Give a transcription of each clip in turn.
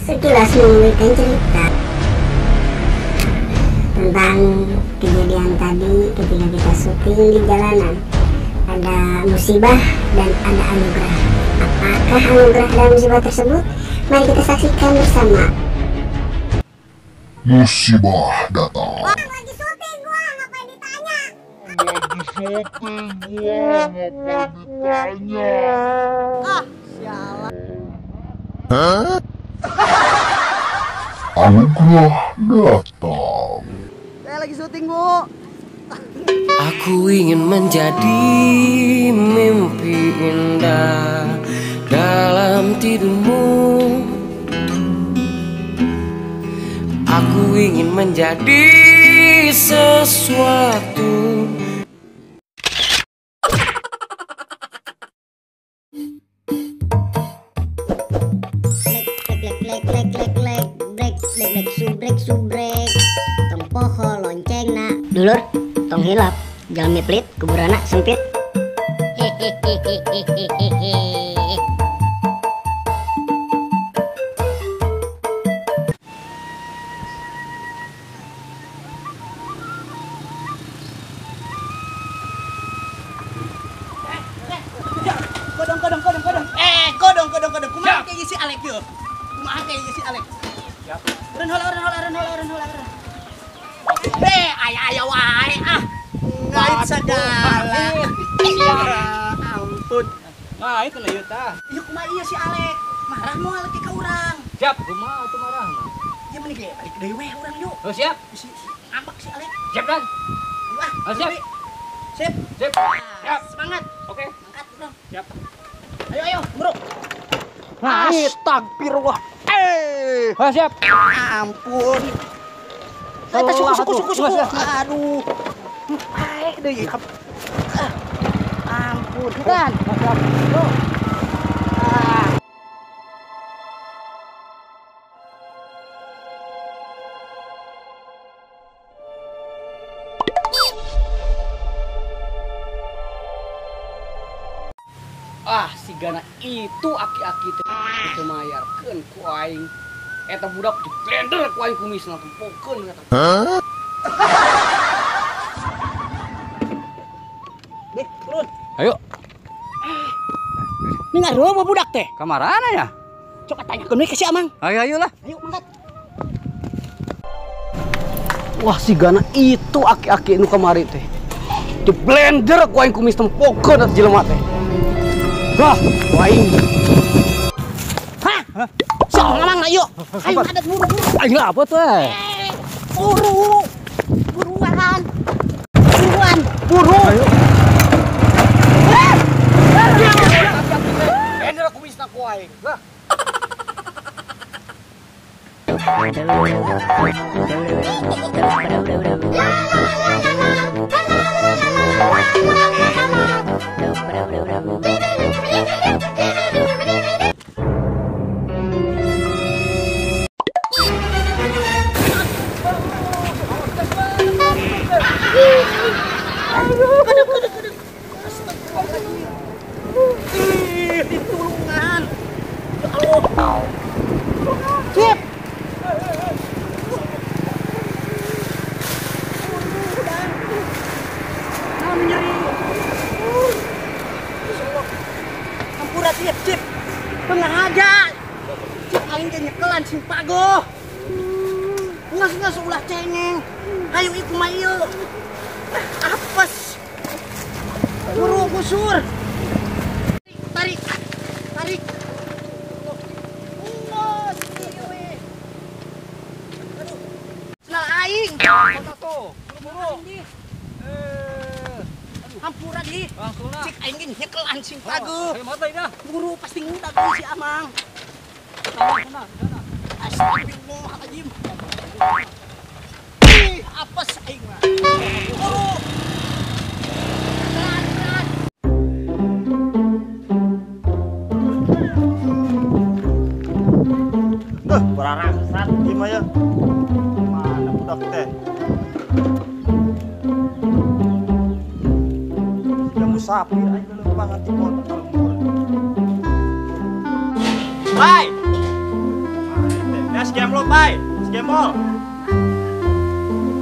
sekilas memberikan cerita tentang kejadian tadi ketika kita syuting di jalanan. Ada musibah dan ada anugerah. Apakah anugerah dan musibah tersebut? Mari kita saksikan bersama. Musibah datang. Lagi syuting gua, ngapain ditanya? Ah, sialan. Hah? Anugerah datang. Saya lagi syuting, Bu. Aku ingin menjadi mimpi indah dalam tidurmu. Aku ingin menjadi sesuatu. Subrek tong poho lonceng na dulur tong hilap jalmi pelit kuburana sempit. Kodong. Kumaha kayak si Alek yo. Kumaha kayak si Alek. Siap. Ren hola. Aya wae ah. Ngait sagala. Ya ampun. Nah, itu lah Yuta. Ieu kumaha ieu si Alek? Marah moal lagi ka urang. Siap, kumaha atuh marah. Ieu mending ge balik deui we urang yuk. Oh, siap. Si ambek si Alek. Siap dan. Wah, Siap. Sip. Siap. Semangat. Oke. Angkat urang. Siap. Ayo, bro. Astagfirullah. Ah, siap. Ampun. Kita suku. Aduh. Deui. Ampun. Kan. Si Gana itu aki-aki teh itu mayarkeun ku aing. Eta budak di blender ku aing kumisna tempokeun eta. Hah? Deh, turun. Ayo, Ningal dulu budak teh. kamarana ya? Coba tanyakeun we ka si Amang. Ayo lah. Ayo mangkat. Wah, si Gana itu aki-aki nu kamari teh. Di blender ku aing kumis tempokeun eta jelema teh. Wah, aing. Hah? Sok Amang ayo. Ayo adat buru-buru. Aing apa teh? Buruan. Buru. Ayo. Blender kumisna ku aing. Wah. Ditulungan. Ya Allah. Cip. Ampura Cip. Tengah aja. Cip aing teh nyekelan sing pagoh. Ngas ulah cengeng. Ayo iku mah ieu. Apes. Buru kusur. Tarik. Ngos ieu. Aduh. Senal aing. Tuh, buru. Hampura di. Langsung lah. Cik aing ge nyekelan sing pagoh. Ayo mata ida. Buru pasti ngudag si Amang. Sana. Astagfirullahaladzim. Apes aing mah. Buru. Berat. Barangsat gimana ya? Mana budak teh? Yang musafir aja lempang anti motor. Hai. Mana teh? Ya skemol, Pai. Skemol.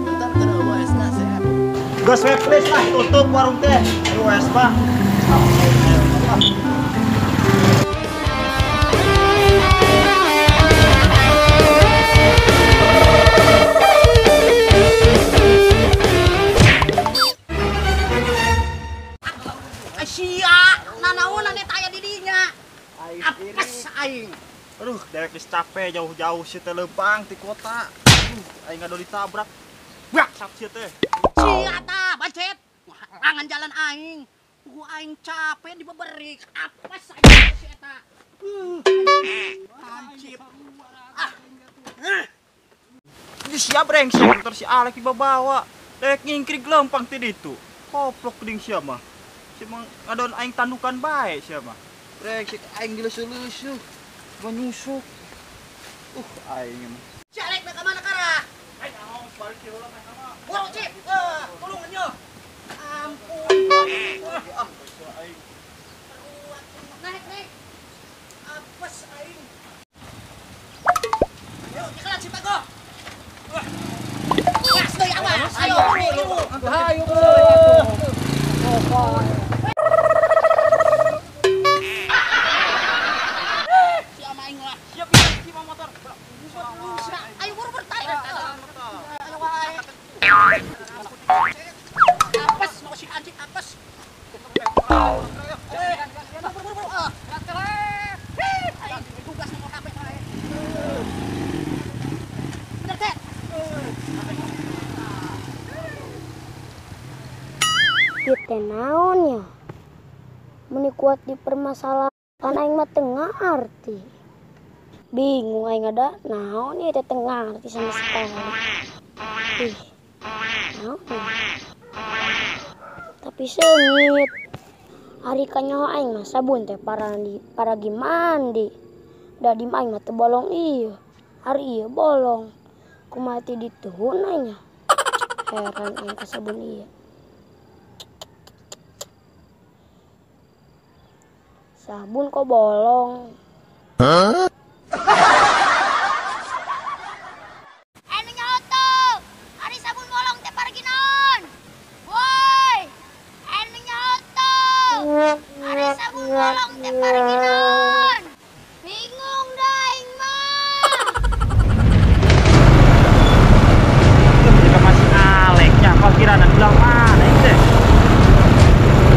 Bentar ke UAS na sir. Gas web please lah, tutup warung teh. US Pak. Sia, nanaonan eta aya di dinya. Apes aing. Aduh, dewek geus capek jauh-jauh si teh leumpang ti kota. Aing ngado ditabrak. Brak sak si teh. Sia ta, bacet. Halangan jalan aing. Gua aing capek dibeberik. Apes aing si eta. Hancip. Ini siap brengsek motor si Alek dibawa. Dewek ngingkrig leumpang ti ditu. Koplok geuning sia mah. Si mah ngadon aing tandukan bae sia mah. Brengsek aing dileusu-leusu. Menyusuk. Aing mah. Si Alek ka mana kara? Aing naon balik ke heula mah sama. Boro cip. Tulungan yo. Ampun. Aing. Naik. Apes aing. Yuk, ikalan si Pago. Gas deui awas. Ayo, buru. Hayu Si amaing lah. Siap ya, si motor. Ayo buru bertarik. Ayo wae. Apes, mau si anjing apes. Buru. Ayo, tugas nomor HP wae. Bener, Tet. Kita naon ya? Meni kuat di permasalahan aing mah tengah arti. Bingung aing ada naon ya teh tengah arti sama sekali. Ih. Naon ya? Tapi sengit. Hari kanyaho aing mah sabun teh para mandi. Da di aing mah teu bolong ieu. Hari ieu bolong. Kumaha ti dituhun aing nya. Heran aing ka sabun ieu. Sabun kok bolong. Anu nyoto, hari sabun bolong teh pergi non. Woi, anu nyoto, hari sabun bolong teh pergi non. Bingung dah aing mah. Jika masih Alek nya parkiranan belah mana ini teh?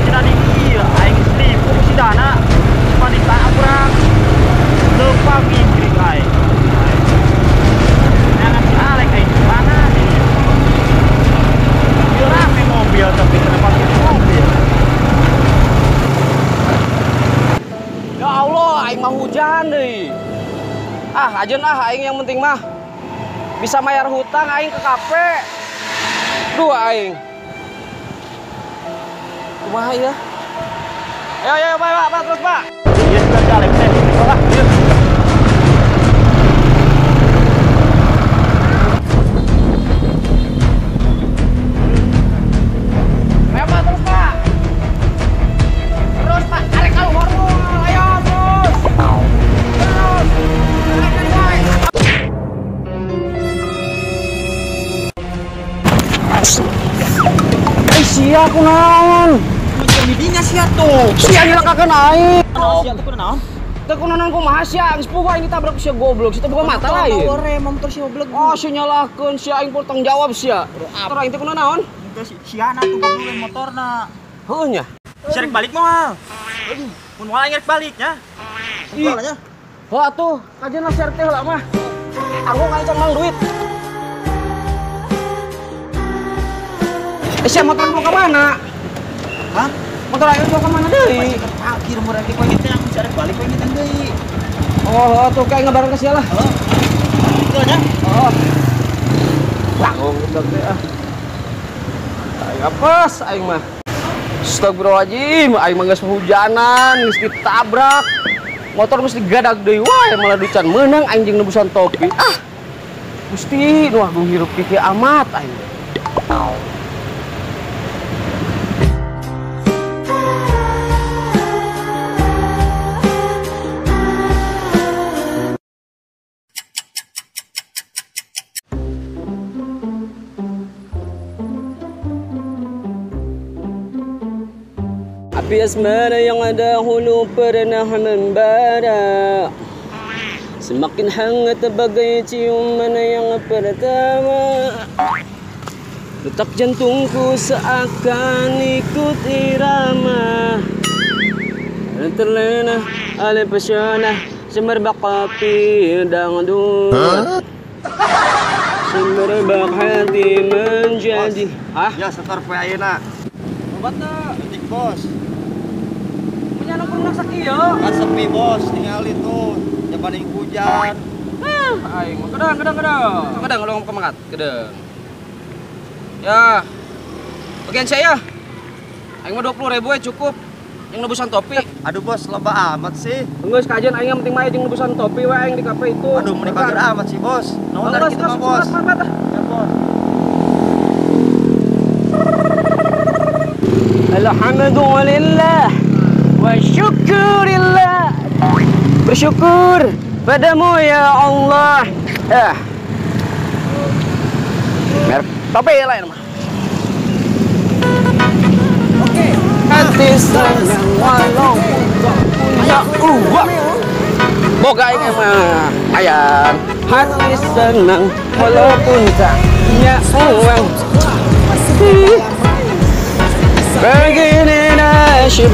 Cina di ieu aing selipuk si dana. Cuma ditabrak. Leumpang ngingkrig aing. Jangan si Alek aing mana nih? Dia rame mobil tapi kenapa parkir mobil? Ya Allah, aing mah hujan deui. Ajeun aing yang penting mah bisa bayar hutang aing ke kafe. Duh aing. Kumaha ya? Ayo, Pak, terus, Pak. Iya, sudah si Alek teh. Lah, ieu. Ayo, Pak, terus, Pak. Terus, Pak. Tarik kalau hormon. Ayo, terus. Terus. Tarik, boy. Sia aku naon. Midinya sia tuh. Sia nyelakakeun aing. Sia tuh kunaon? Teu kunaon kumaha sia geus puguh aing ditabrak ku sia goblok. Sia teu boga mata lain. Ore motor sia goblok. Oh, sia nyalakeun sia aing tanggung jawab sia. Tara aing teh kunaon? Si Ana tuh goblokin motorna. Heuh nya. Sering balik moal. Mun moal aing rek balik nya. Jual aja. Heuh atuh, kajenna share teh heula mah. Aku kan mang duit. Sia motor mau ke mana? Hah? Motor aing mau ke mana deui? Parkir murah ge poin teh aku sare balik poin teh deui. Oh, tuh kayak ngabaran ke sia lah. Heuh. Itu nya. Oh. Langgung udah teh ah. Aing apes aing mah. Astagfirullahaladzim, aing mah geus hujanan, geus ditabrak. Motor mesti gadag deui wae malah ducan meunang anjing nebusan topi. Ah. Gusti, nu agung hirup kieu amat aing. Api asmara yang ada hulu pernah membara. Semakin hangat bagai ciuman yang pertama. Detak jantungku seakan ikut irama. Terlena oleh pesona semerbak api dangdut. Semerbak hati menjadi. Ya setor pe ayeuna. Obatna. Detik bos. Punya nomor nak sakit ya. Kan sepi bos, tinggal itu. Jabaning hujan. Aing mah kedang ulung kemangat kedang. Ya. Bagian saya. Aing mah 20.000 ya cukup. Yang nebusan topi. Aduh bos, loba amat sih. Tunggu sekajian aing yang penting mah jeung nebusan topi we aing di kafe itu. Aduh, mending bager amat sih bos. Naon dari kita mah bos. Ya bos. Alhamdulillah wa syukurillah. Bersyukur padamu ya Allah. Merek topi lain mah. Oke. Hati sayang walaupun tak punya uang. Boga ini mah ayam. Hati senang walaupun tak punya uang. Begini nasib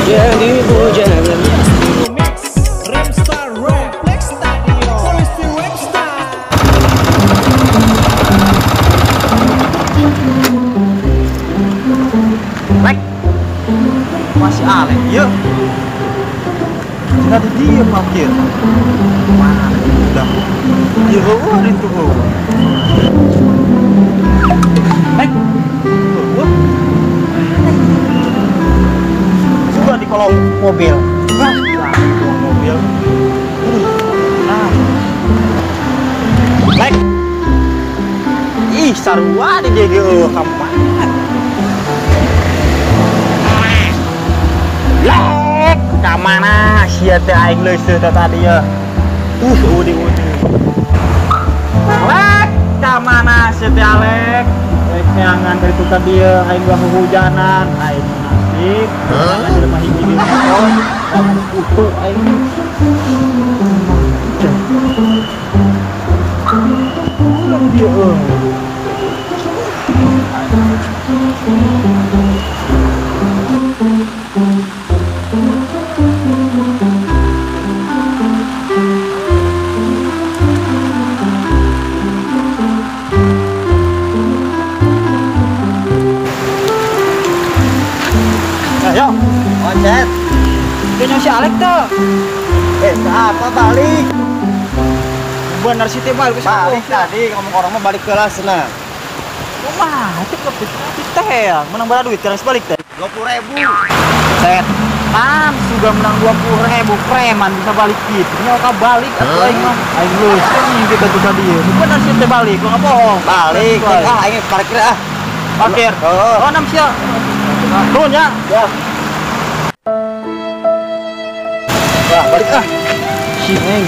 jadi bujangan. Masih Alek, yuk. Tadi dia parkir. Mana? Udah. Ayo, itu. Coba di kolong mobil. Mobil. Baik. Ih, sarua di dia kampan. Lek, kamana sia teh aing leuseuh tadi ya. Udi. Lek, kamana sia teh Alek? Lek neangan dari tukar dia aing gak hujanan, aing nasib. Jangan jelema hiji di motor, jangan utuh aing. Ulang dia. Ayo, ojek. Kayaknya si Alek tuh. Apa balik? Bener sih teh balik tadi ngomong orang mah balik kelas nah. Wah, itu lebih teh ya. Menang berapa duit sekarang balik teh? 20.000. Set. Pan sudah menang 20.000 preman bisa balik gitu. Nyoka balik atau aing mah aing geus mimpi ka tukang dia. Bener sih teh balik, gua enggak bohong. Balik. Aing parkir ah. Parkir. Oh, 6 sia. Turun ya. Ya. Wah, balik ah. Si Neng.